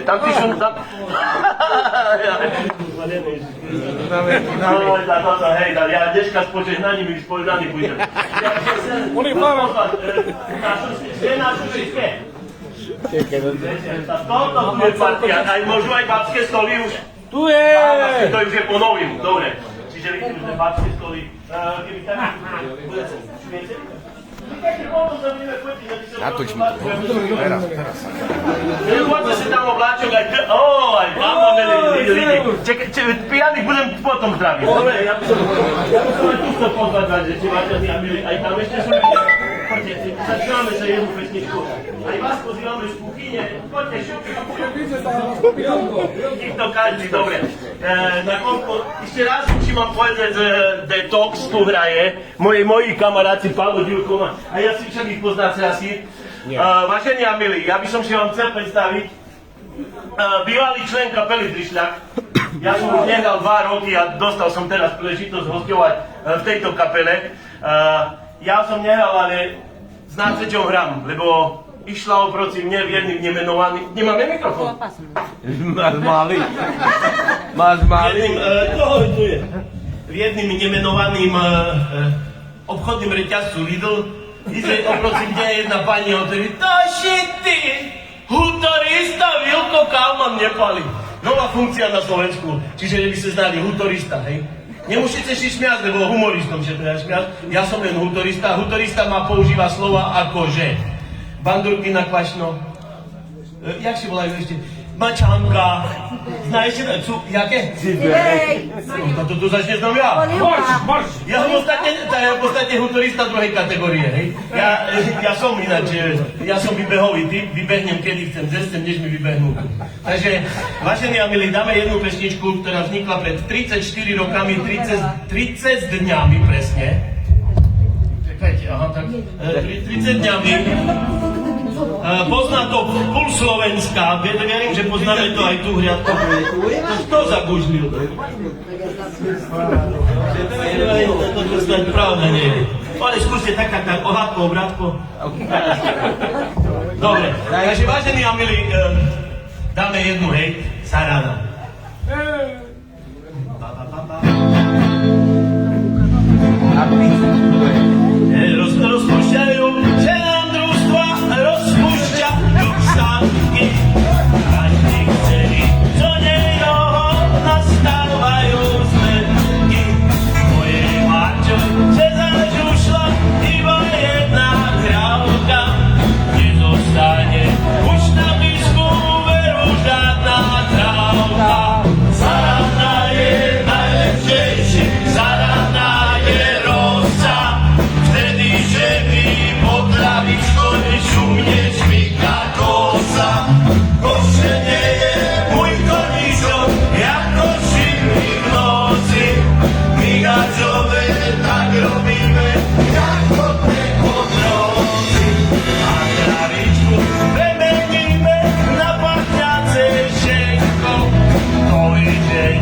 tam ty sú... Tam... No, za hej, ja dneška s požehnaním i spoždaný pôjdem. Kde nášu všetké? Toto tu je partia, aj môžu aj babské stoly už? Tu je! To už je po novým, dobre. Čiže vidíte, že babské stoly, keby tam budete, viete? Natoč mi to. Teraz. Poďte si tam obláčok aj... aj máme lidi. Pijaných budem potom zdraviť. Dobre, ja by som aj tu chcel pozvať, že či vážení a milí, aj tam ešte sú ľudia. Poďte, začíname sa jednu pesničku. Aj vás pozývame z kuchyne. Poďte, šupky. Nikto každý, dobre. Nakoľko, ešte raz musím vám povedať, že Detox tu hraje. Moji kamaráci Paolo Ďurkova. A ja si však ich poznáte asi. Vážení a milí, ja by som si vám chcel predstaviť bývalý člen kapely Drišľak. Ja som už nehral 2 roky a dostal som teraz príležitosť hosťovať v tejto kapele. Ja som nehral, ale znáte, čo hrám, lebo išla oproti mne v jedným nemenovaným... Nemáme mikrofón? Máš malý. Máš malý. Tu je. V jedným nemenovaným obchodným reťazcu Lidl ide oproti mne jedna pani a hovorí: to si ty, hutorista Vilko Kalman nepali. Nová funkcia na Slovensku, čiže by ste znali hutorista, hej? Nemusíte si smiať, lebo humoristom sa treba smiať. Ja som len hutorista. Hutorista má používa slova ako že. Bandurky na kvašno. Jak si volajú ešte? Mačanka. Znáš si to? Jaké? To tu začne znovu ja. Ja som v podstate hutorista druhej kategórie, hej. Ja som ináč, ja som vybehový typ, vybehnem kedy chcem, zestem, než mi vybehnú. Takže, vážení a milí, dáme jednu pesničku, ktorá vznikla pred 34 rokami, 30 dňami presne. Čakajte, aha, tak 30 dňami. Pozná to pol Slovenska, verím, že poznáme to aj tu hriadko. Kto zagužlil? To snáď pravda nie je. Ale skúste tak, ohádko, obrátko. Dobre, takže vážení a milí, dáme jednu, hej, Sarana. Rozpúšťajú, že nám družstva rozpúšťajú sánky. Každý chcený, čo nejnoho nastávajú zmetky. Moje máčo, že zač ušla iba jedna krávka. Nezostane už na blízku veru žiadna trávka. Sarana je najlepšejší, Sarana je rosa. Vtedy, že mi po travičko nešumneš mi kosa. Košenie je môj koníčok, ako šípy v noci. My gačové tak robíme, ako prekontroci. A travičku premeníme na pachňace šejko. To ide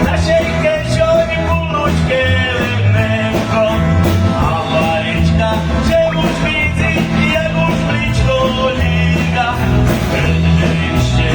našej kešoň kulučke lemenko. A Marička, že už víci, jak už pličko líga. Pretože ešte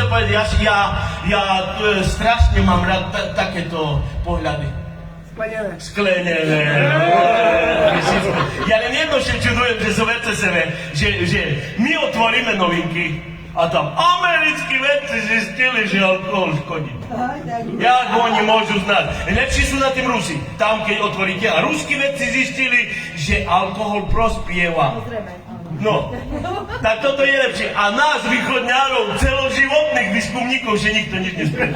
chcel povedať, ja strašne mám rád takéto pohľady. Sklenené. Ja len jedno si čudujem, že zoberte sebe, že my otvoríme novinky a tam americkí vedci zistili, že alkohol škodí. Jak oni môžu znať? Lepší sú na tým Rusi. Tam, keď otvoríte, a ruskí vedci zistili, že alkohol prospieva. No, tak toto je lepšie. A nás, východňárov, celoživotných výskumníkov, že nikto nič nesprie.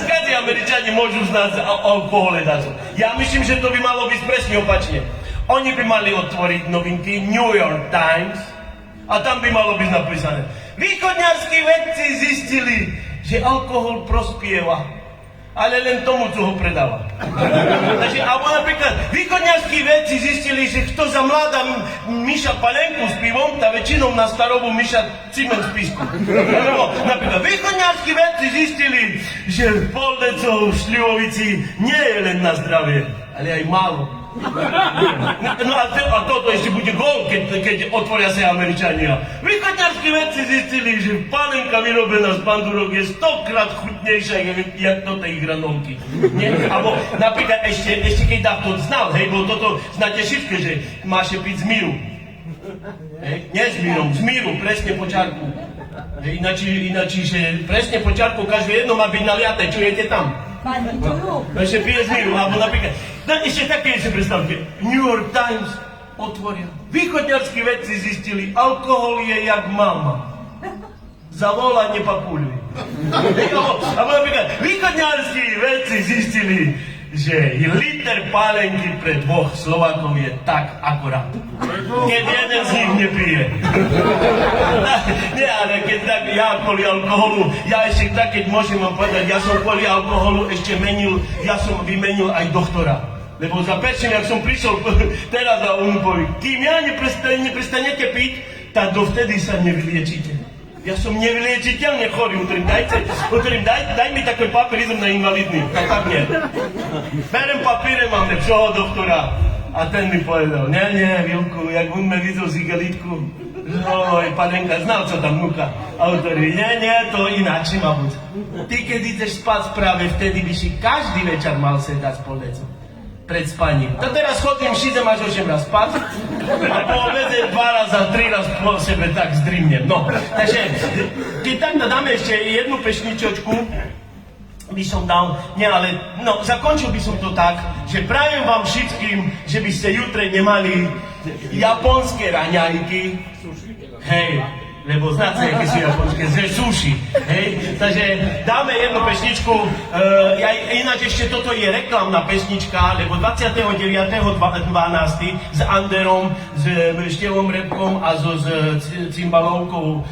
Skade Američani môžu znať alkohole dačo. Ja myslím, že to by malo byť presne opačne. Oni by mali otvoriť novinky New York Times a tam by malo byť napísané: východňarskí vedci zistili, že alkohol prospieva. Ale len tomu, co ho predáva. Takže, alebo napríklad, východňarskí vedci zistili, že kto zamláda myša palenku s pivom, tá väčšinou na starobu myša ciment z písku. Alebo napríklad, východňarskí vedci zistili, že poldecov v Šlivovici nie je len na zdravie, ale aj málo. No a toto ešte bude gól, keď otvoria sa Američania. Východňarskí vedci zistili, že panenka vyrobená z bandurok je 100-krát chutnejšia, jak toto ich granolky. Alebo napríklad ešte keď to znal, hej, bo toto znáte všetko, že máš piť z míru. Hej, nie s mírom, z míru, presne po čarku. Hej, ináči, že presne po čarku každé jedno má byť naliaté, čujete tam? Ešte pije z míru, alebo napríklad, no ešte také si predstavte, New York Times otvoria. Východňarskí vedci zistili, alkohol je jak mama. Zavolá, nepapuľuj. Alebo napríklad, východňarskí vedci zistili, že liter pálenky pre 2 Slovákov je tak akurát. Keď jeden z nich nepije. Nie, ale keď tak ja kvôli alkoholu, ja ešte tak, keď môžem vám povedať, ja som kvôli alkoholu ešte vymenil aj doktora. Lebo za pečím, jak som prišiel teraz a on povie, kým ja neprestanete piť, tak dovtedy sa nevyliečite. Ja som nevyliečiteľne chorý, daj mi taký papier, idem na invalidný. Tak nie. Berem papíre, mám lepšieho doktora. A ten mi povedal, nie, Vilku, jak on me videl z igelitku, oj, panenka, znal, co tam núka. A on hovorí, nie, to ináč má byť. Ty, keď ideš spať práve vtedy, by si každý večer mal sedať s poldecom. Pred spaním. To teraz chodím 6 až 8 raz spať a po obede 2 raz a 3 raz po sebe tak zdrimnem. No, takže keď takto dáme ešte jednu pešničočku, by som dal, zakončil by som to tak, že prajem vám všetkým, že by ste jutre nemali japonské raňajky, hej, lebo znáte, aké sú japonské, že sushi, hej, takže dáme jednu pesničku, ináč ešte toto je reklamná pesnička, lebo 29.12. s Anderom, s Števom Repkom a s cymbalovkou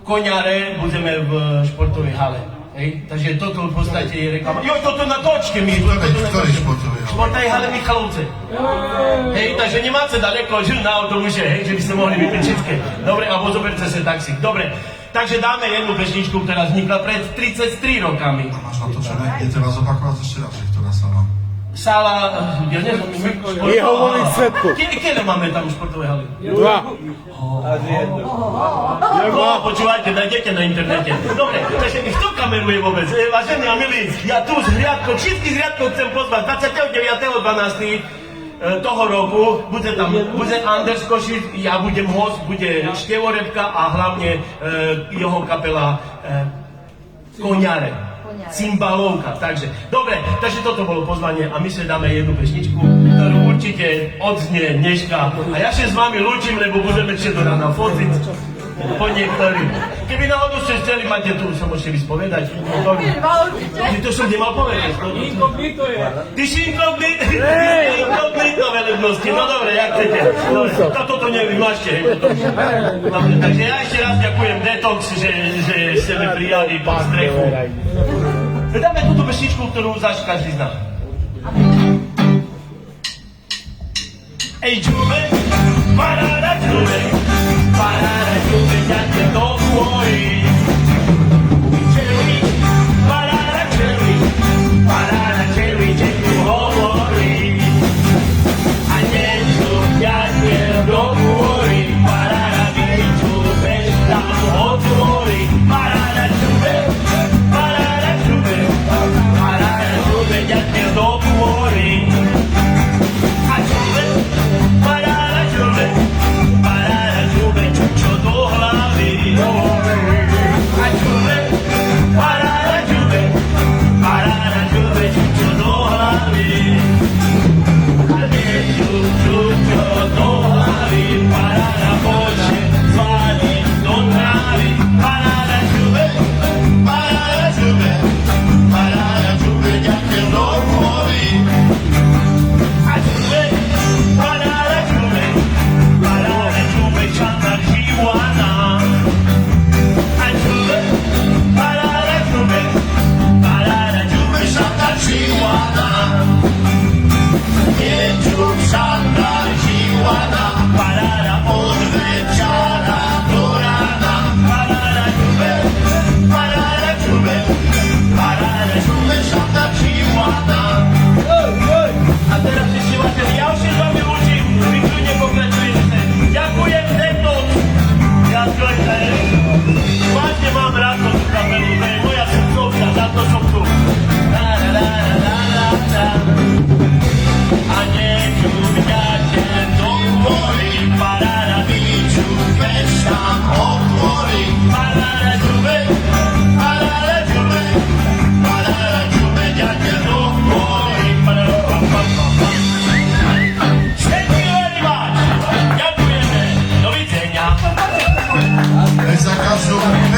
Koňare budeme v športovej hale. Hej, takže toto v podstate je reklama. Jo, toto na točke mi. Ktorý športový hale? Športovej hale Michalovce. Hej, takže nemáte daleko, že na autobuse, hej, že by ste mohli vypiť všetké. Dobre, alebo zoberte sa taxík. Dobre, takže dáme jednu pesničku, ktorá vznikla pred 33 rokami. A máš na to čo, idete vás opakovať ešte raz, že ktorá sála? Sála, ja neviem, Jeho volí svetku. Kedy máme tam športové haly? 2. No, počúvajte, nájdete na internete. Dobre, takže kto kameruje vôbec? Vážení a milí, ja tu z hriadkov, všetkých hriadkov chcem pozvať 29.12. toho roku, bude Anders Košic, ja budem host, bude Števo Repka a hlavne jeho kapela Koňare. Cymbalovka, takže, dobre, takže toto bolo pozvanie a my sa dáme jednu pesničku, ktorú určite odznie dneška a ja sa s vami lúčim, lebo budeme ešte do rána fotiť po niektorým. Keby náhodou ste chceli, máte tu, sa môžete vyspovedať. Ty to som nemal povedať. Inkognito je. Ty si inkognito velebnosti, no dobre, jak chcete. Toto nevymažte. Takže ja ešte raz ďakujem Detox, že ste mi prijali pod strechu. Dáme túto pesničku, ktorú zaš každý zná. Ej, Juve, parada Juve, ja te dovolím. Parada Cherry, že tu hovorím. A niečo ja te dovolím. Parada Juve, tam otvorím. Parada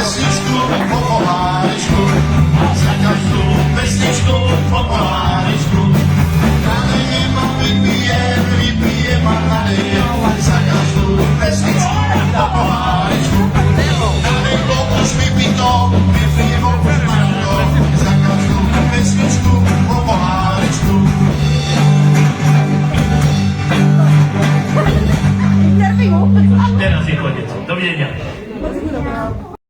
pesniczku, po Polsku. Za każdą pesniczką po polsku.